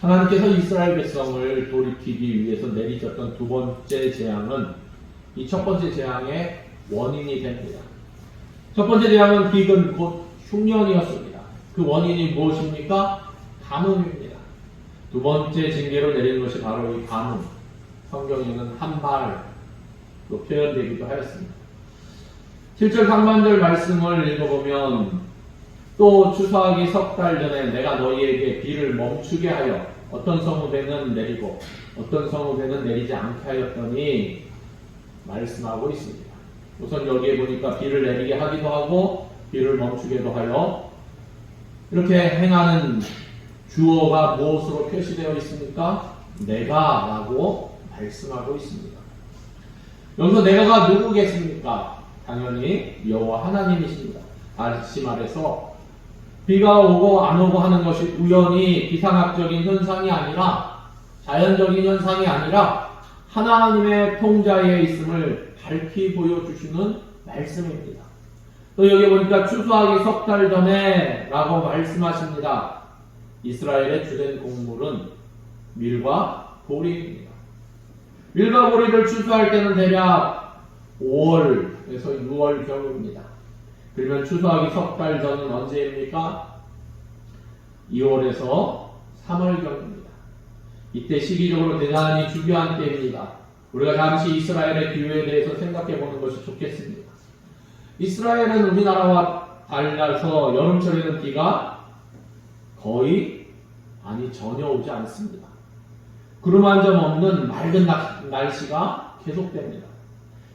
하나님께서 이스라엘 백성을 돌이키기 위해서 내리셨던 두 번째 재앙은 이 첫 번째 재앙의 원인이 됩니다. 첫 번째 재앙은 기근 곧 흉년이었습니다. 그 원인이 무엇입니까? 가뭄입니다. 두 번째 징계로 내리는 것이 바로 이 가뭄. 성경에는 한발로 표현되기도 하였습니다. 7절 상반절 말씀을 읽어보면 또 추수하기 석 달 전에 내가 너희에게 비를 멈추게 하여 어떤 성읍에는 내리고 어떤 성읍에는 내리지 않게 하였더니 말씀하고 있습니다. 우선 여기에 보니까 비를 내리게 하기도 하고 비를 멈추게도 하여 이렇게 행하는 주어가 무엇으로 표시되어 있습니까? 내가 라고 말씀하고 있습니다. 여기서 내가가 누구겠습니까? 당연히 여호와 하나님이십니다. 다시 말해서 비가 오고 안 오고 하는 것이 우연히 기상학적인 현상이 아니라 자연적인 현상이 아니라 하나님의 통자에 있음을 밝히 보여주시는 말씀입니다. 또 여기 보니까 추수하기 석 달 전에 라고 말씀하십니다. 이스라엘의 주된 곡물은 밀과 보리입니다. 밀과 보리를 추수할 때는 대략 5월에서 6월경입니다. 그러면 추수하기 석 달 전은 언제입니까? 2월에서 3월경입니다. 이때 시기적으로 대단히 중요한 때입니다. 우리가 잠시 이스라엘의 기후에 대해서 생각해 보는 것이 좋겠습니다. 이스라엘은 우리나라와 달라서 여름철에는 비가 거의 전혀 오지 않습니다. 구름 한 점 없는 맑은 날씨가 계속됩니다.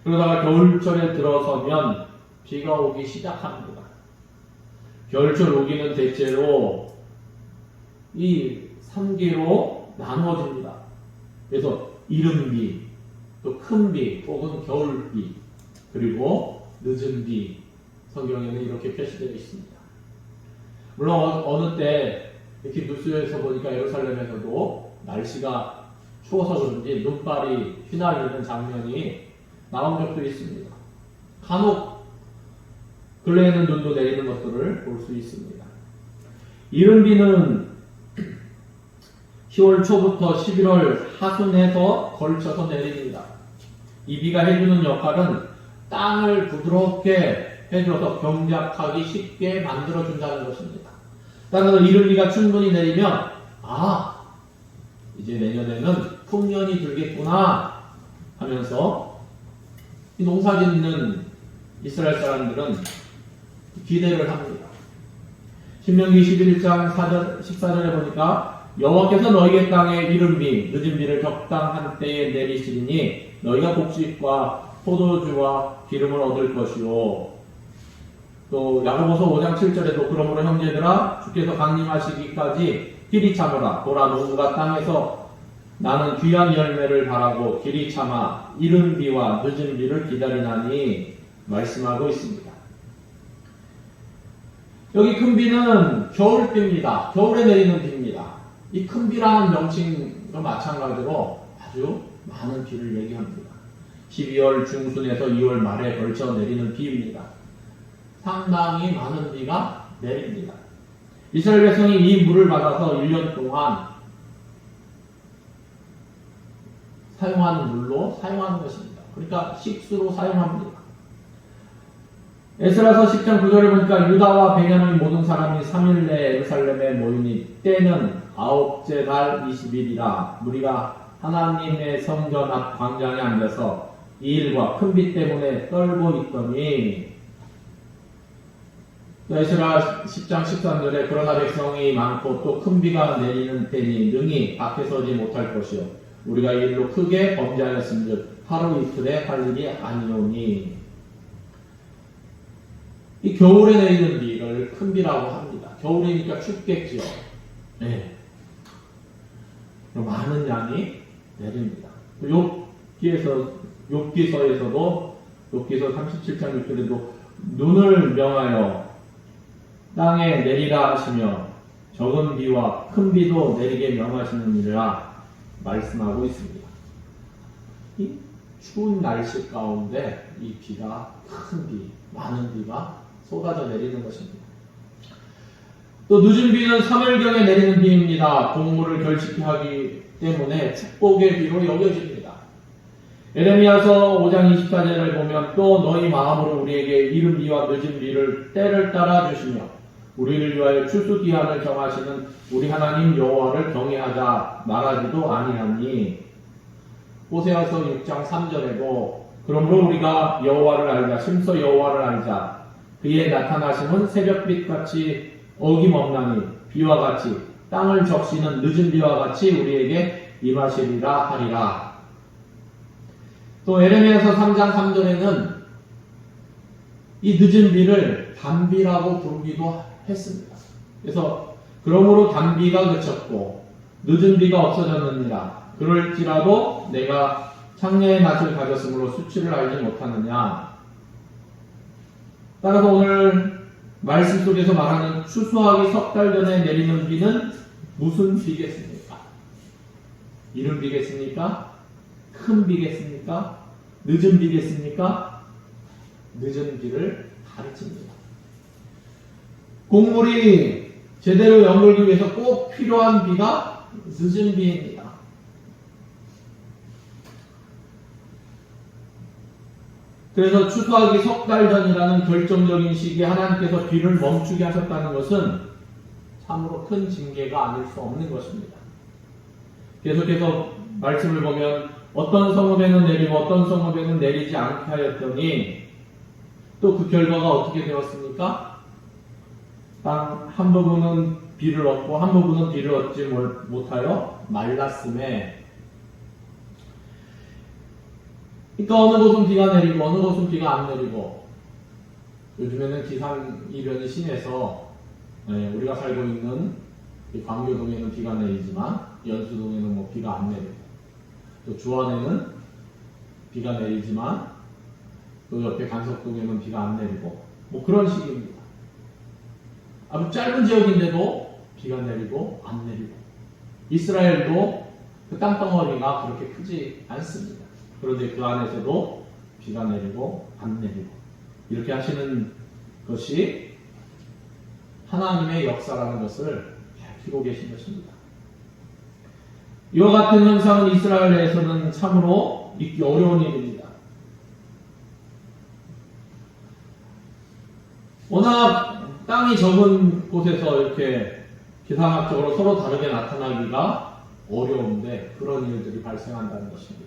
그러다가 겨울철에 들어서면 비가 오기 시작합니다. 겨울철 오기는 대체로 이 3기로 나누어집니다. 그래서 이른비, 또 큰비, 혹은 겨울비, 그리고 늦은비, 성경에는 이렇게 표시되어 있습니다. 물론 어느 때 이렇게 뉴스에서 보니까 예루살렘에서도 날씨가 추워서 그런지 눈발이 휘날리는 장면이 나온 적도 있습니다. 간혹 근래에는 눈도 내리는 것들을 볼 수 있습니다. 이른 비는 10월 초부터 11월 하순에서 걸쳐서 내립니다. 이 비가 해주는 역할은 땅을 부드럽게 해줘서 경작하기 쉽게 만들어준다는 것입니다. 따라서 이른 비가 충분히 내리면 이제 내년에는 풍년이 들겠구나 하면서 이 농사 짓는 이스라엘 사람들은 기대를 합니다. 신명기 11장 14절에 보니까 여호와께서 너희의 땅에 이른 비, 늦은 비를 적당한 때에 내리시리니 너희가 곡식과 포도주와 기름을 얻을 것이요. 또 야고보서 5장 7절에도 그러므로 형제들아 주께서 강림하시기까지 길이 참으라. 보라 농부가 땅에서 나는 귀한 열매를 바라고 길이 참아 이른 비와 늦은 비를 기다리나니 말씀하고 있습니다. 여기 큰 비는 겨울비입니다. 겨울에 내리는 비입니다. 이 큰 비라는 명칭과 마찬가지로 아주 많은 비를 얘기합니다. 12월 중순에서 2월 말에 걸쳐 내리는 비입니다. 상당히 많은 비가 내립니다. 이스라엘 백성이 이 물을 받아서 1년 동안 사용하는 물로 사용하는 것입니다. 그러니까 식수로 사용합니다. 에스라서 10장 9절에 보니까 유다와 베냐민 모든 사람이 3일 내에 예루살렘에 모이니 때는 9째 달 20일이라 무리가 하나님의 성전 앞 광장에 앉아서 이 일과 큰 비 때문에 떨고 있더니 에스라 10장 13절에 그러나 백성이 많고 또 큰 비가 내리는 때니 능히 밖에 서지 못할 것이요 우리가 이 일로 크게 범죄하였은즉 하루 이틀에 할 일이 아니오니. 이 겨울에 내리는 비를 큰 비라고 합니다. 겨울이니까 춥겠죠. 네. 많은 양이 내립니다. 욥기서에서도 욥기서 37장 6절에도 눈을 명하여 땅에 내리라 하시며 적은 비와 큰 비도 내리게 명하시느니라 말씀하고 있습니다. 이 추운 날씨 가운데 이 비가 큰 비, 많은 비가 쏟아져 내리는 것입니다. 또 늦은 비는 3일경에 내리는 비입니다. 공무를 결식하기 때문에 축복의 비로 여겨집니다. 에레미야서 5장 24절을 보면 또 너희 마음으로 우리에게 이른 비와 늦은 비를 때를 따라 주시며 우리를 위하여 추수 기한을 정하시는 우리 하나님 여호와를 경외하자 말하지도 아니하니. 호세아서 6장 3절에도 그러므로 우리가 여호와를 알자 심서 여호와를 알자 그의 나타나심은 새벽빛같이 어김없나니 비와 같이 땅을 적시는 늦은 비와 같이 우리에게 임하시리라 하리라. 또 에레미야서 3장 3절에는 이 늦은 비를 단비라고 부르기도 했습니다. 그래서 그러므로 단비가 그쳤고 늦은 비가 없어졌느니라. 그럴지라도 내가 창녀의 낯을 가졌으므로 수치를 알지 못하느냐. 따라서 오늘 말씀 속에서 말하는 추수하기 석 달 전에 내리는 비는 무슨 비겠습니까? 이른 비겠습니까? 큰 비겠습니까? 늦은 비겠습니까? 늦은 비를 가르칩니다. 곡물이 제대로 연결기 위해서 꼭 필요한 비가 늦은 비입니다. 그래서 추수하기 석 달 전이라는 결정적인 시기에 하나님께서 비를 멈추게 하셨다는 것은 참으로 큰 징계가 아닐 수 없는 것입니다. 계속해서 말씀을 보면 어떤 성읍에는 내리고 어떤 성읍에는 내리지 않게 하였더니 또 그 결과가 어떻게 되었습니까? 땅 한 부분은 비를 얻고 한 부분은 비를 얻지 못하여 말랐음에. 그러니까 어느 곳은 비가 내리고 어느 곳은 비가 안 내리고, 요즘에는 기상이변이 심해서 우리가 살고 있는 광교동에는 비가 내리지만 연수동에는 뭐 비가 안 내리고, 또 주안에는 비가 내리지만 또 옆에 간석동에는 비가 안 내리고, 뭐 그런 식입니다. 아주 짧은 지역인데도 비가 내리고 안 내리고, 이스라엘도 그 땅덩어리가 그렇게 크지 않습니다. 그런데 그 안에서도 비가 내리고 안 내리고 이렇게 하시는 것이 하나님의 역사라는 것을 밝히고 계신 것입니다. 이와 같은 현상은 이스라엘 내에서는 참으로 있기 어려운 일입니다. 워낙 땅이 적은 곳에서 이렇게 기상학적으로 서로 다르게 나타나기가 어려운데 그런 일들이 발생한다는 것입니다.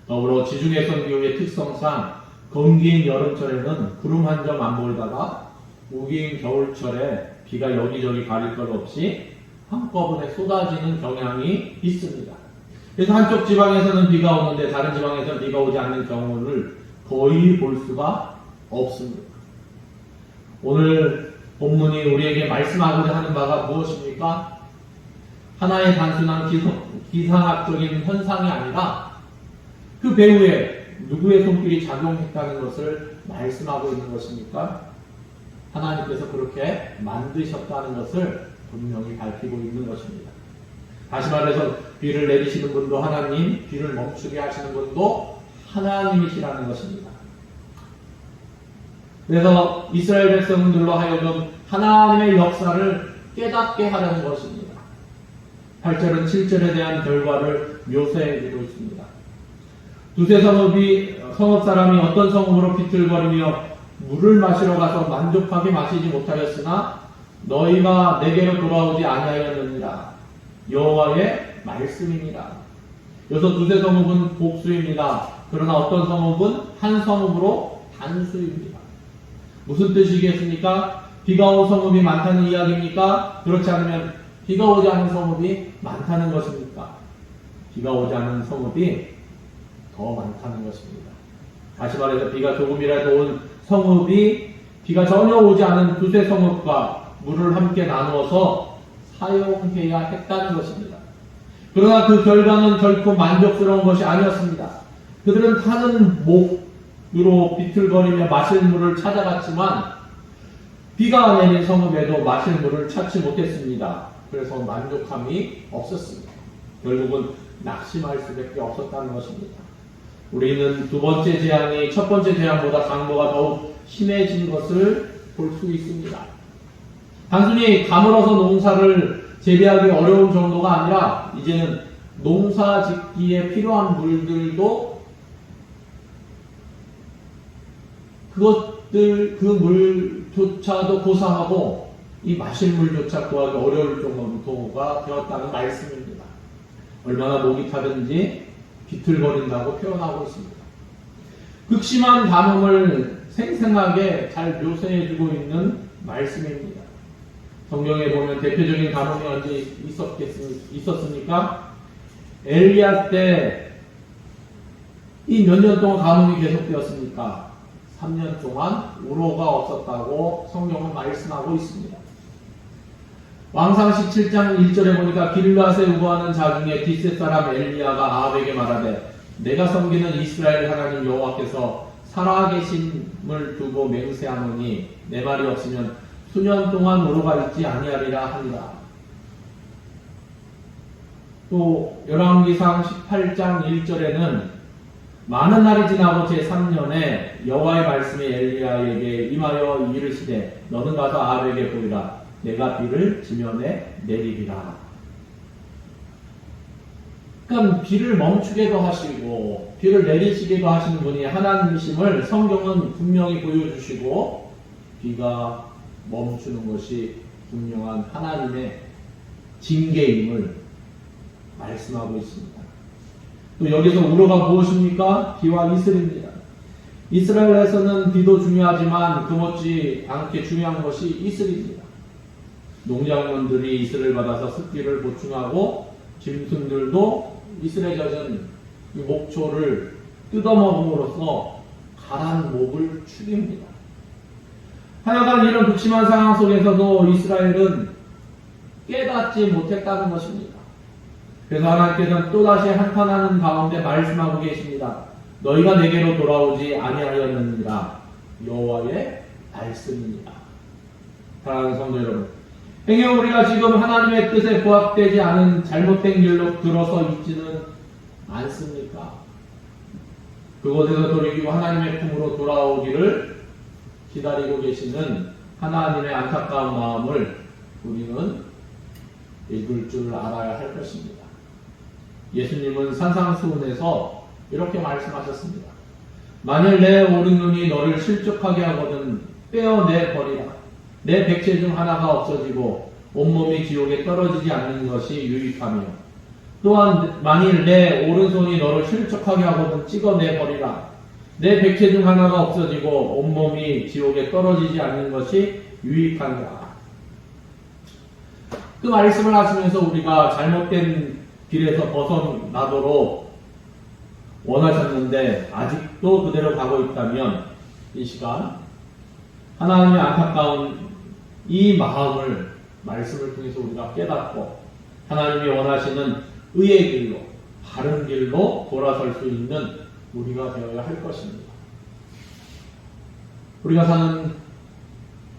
더불어 지중해성 기후의 특성상 건기인 여름철에는 구름 한 점 안 보이다가 우기인 겨울철에 비가 여기저기 가릴 것 없이 한꺼번에 쏟아지는 경향이 있습니다. 그래서 한쪽 지방에서는 비가 오는데 다른 지방에서는 비가 오지 않는 경우를 거의 볼 수가 없습니다. 오늘 본문이 우리에게 말씀하고자 하는 바가 무엇입니까? 하나의 단순한 기상학적인 현상이 아니라 그 배후에 누구의 손길이 작용했다는 것을 말씀하고 있는 것입니까? 하나님께서 그렇게 만드셨다는 것을 분명히 밝히고 있는 것입니다. 다시 말해서 비를 내리시는 분도 하나님, 비를 멈추게 하시는 분도 하나님이시라는 것입니다. 그래서 이스라엘 백성들로 하여금 하나님의 역사를 깨닫게 하려는 것입니다. 8절은 7절에 대한 결과를 묘사해주고 있습니다. 두세 성읍 사람이 어떤 성읍으로 비틀거리며 물을 마시러 가서 만족하게 마시지 못하였으나 너희가 내게로 돌아오지 아니하였느니라. 여호와의 말씀이니라. 여기서 두세 성읍은 복수입니다. 그러나 어떤 성읍은 한 성읍으로 단수입니다. 무슨 뜻이겠습니까? 비가 온 성읍이 많다는 이야기입니까? 그렇지 않으면 비가 오지 않은 성읍이 많다는 것입니까? 비가 오지 않은 성읍이 더 많다는 것입니다. 다시 말해서 비가 조금이라도 온 성읍이 비가 전혀 오지 않은 두세 성읍과 물을 함께 나누어서 사용해야 했다는 것입니다. 그러나 그 결과는 결코 만족스러운 것이 아니었습니다. 그들은 타는 목으로 비틀거리며 마실 물을 찾아갔지만 비가 내린 성읍에도 마실 물을 찾지 못했습니다. 그래서 만족함이 없었습니다. 결국은 낙심할 수밖에 없었다는 것입니다. 우리는 두 번째 재앙이 첫 번째 재앙보다 강도가 더욱 심해진 것을 볼 수 있습니다. 단순히 가물어서 농사를 재배하기 어려운 정도가 아니라 이제는 농사 짓기에 필요한 물들도 그것들 그 물조차도 고사하고 이 마실 물조차 구하기 어려울 정도가 되었다는 말씀입니다. 얼마나 목이 타든지 비틀거린다고 표현하고 있습니다. 극심한 담음을 생생하게 잘 묘사해주고 있는 말씀입니다. 성경에 보면 대표적인 담음이 언제 있었습니까? 엘리야 때 이 몇 년 동안 가뭄이 계속되었습니까? 3년 동안 우로가 없었다고 성경은 말씀하고 있습니다. 왕상 17장 1절에 보니까 길르앗에 우거하는 자 중에 뒷셋 사람 엘리야가 아합에게 말하되 내가 섬기는 이스라엘 하나님 여호와께서 살아계심을 두고 맹세하노니 내 말이 없으면 수년 동안 우로가 있지 아니하리라 하니라. 또 열왕기상 18장 1절에는 많은 날이 지나고 제3년에 여호와의 말씀이 엘리야에게 임하여 이르시되 너는 가서 아합에게 보이라 내가 비를 지면에 내리리라. 그러니까 비를 멈추게도 하시고 비를 내리시게도 하시는 분이 하나님이심을 성경은 분명히 보여주시고 비가 멈추는 것이 분명한 하나님의 징계임을 말씀하고 있습니다. 또 여기서 우로가 무엇입니까? 비와 이슬입니다. 이스라엘에서는 비도 중요하지만 그 못지 않게 중요한 것이 이슬입니다. 농작물들이 이슬을 받아서 습기를 보충하고 짐승들도 이슬에 젖은 이 목초를 뜯어먹음으로써 가란 목을 축입니다. 하여간 이런 극심한 상황 속에서도 이스라엘은 깨닫지 못했다는 것입니다. 그래서 하나님께서는 또다시 한탄하는 가운데 말씀하고 계십니다. 너희가 내게로 돌아오지 아니하였느니라 여호와의 말씀이니라. 사랑하는 성도 여러분, 행여 우리가 지금 하나님의 뜻에 부합되지 않은 잘못된 길로 들어서 있지는 않습니까? 그곳에서 돌이키고 하나님의 품으로 돌아오기를 기다리고 계시는 하나님의 안타까운 마음을 우리는 읽을 줄 알아야 할 것입니다. 예수님은 산상수훈에서 이렇게 말씀하셨습니다. 만일 내 오른눈이 너를 실족하게 하거든 떼어내버리라. 내 백체 중 하나가 없어지고 온몸이 지옥에 떨어지지 않는 것이 유익하며 또한 만일 내 오른손이 너를 실족하게 하거든 찍어내버리라. 내 백체 중 하나가 없어지고 온몸이 지옥에 떨어지지 않는 것이 유익하니라. 그 말씀을 하시면서 우리가 잘못된 길에서 벗어나도록 원하셨는데 아직도 그대로 가고 있다면 이 시간 하나님의 안타까운 이 마음을 말씀을 통해서 우리가 깨닫고 하나님이 원하시는 의의 길로 바른 길로 돌아설 수 있는 우리가 되어야 할 것입니다. 우리가 사는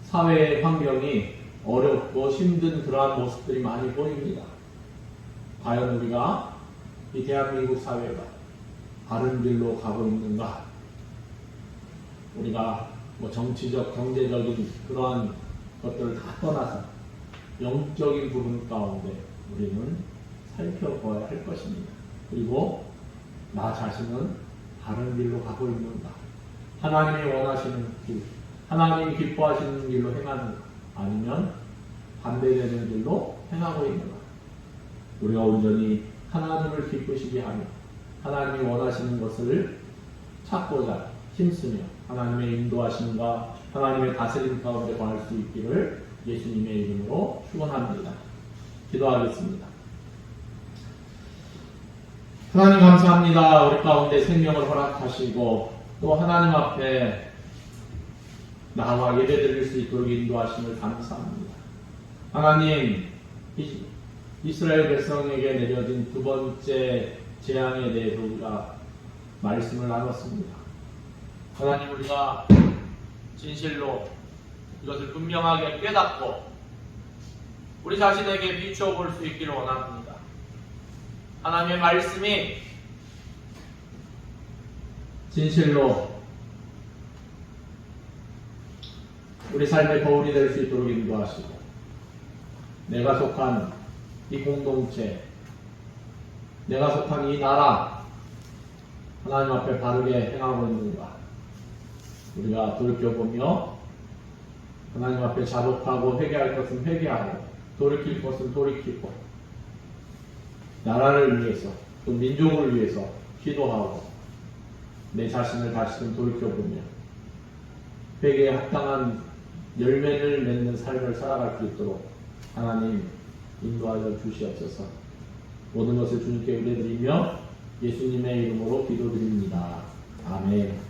사회의 환경이 어렵고 힘든 그러한 모습들이 많이 보입니다. 과연 우리가 이 대한민국 사회가 바른 길로 가고 있는가? 우리가 정치적, 경제적인 그러한 것들을 다 떠나서 영적인 부분 가운데 우리는 살펴봐야 할 것입니다. 그리고 나 자신은 바른 길로 가고 있는가? 하나님이 원하시는 길, 하나님이 기뻐하시는 길로 행하는가? 아니면 반대되는 길로 행하고 있는가? 우리가 온전히 하나님을 기쁘시게 하며 하나님이 원하시는 것을 찾고자 힘쓰며 하나님의 인도하심과 하나님의 다스림 가운데 거할 수 있기를 예수님의 이름으로 축원합니다. 기도하겠습니다. 하나님 감사합니다. 우리 가운데 생명을 허락하시고 또 하나님 앞에 나와 예배드릴 수 있도록 인도하심을 감사합니다. 하나님, 이스라엘 백성에게 내려진 두 번째 재앙에 대해서 우리가 말씀을 나눴습니다. 하나님, 우리가 진실로 이것을 분명하게 깨닫고 우리 자신에게 비추어 볼 수 있기를 원합니다. 하나님의 말씀이 진실로 우리 삶의 거울이 될 수 있도록 인도하시고 내가 속한 이 공동체, 내가 속한 이 나라, 하나님 앞에 바르게 행하고 있는가? 우리가 돌이켜보며 하나님 앞에 자복하고 회개할 것은 회개하고 돌이킬 것은 돌이키고 나라를 위해서 또 민족을 위해서 기도하고 내 자신을 다시금 돌이켜보며 회개에 합당한 열매를 맺는 삶을 살아갈 수 있도록 하나님 인도하여 주시옵소서. 모든 것을 주님께 의뢰드리며 예수님의 이름으로 기도드립니다. 아멘.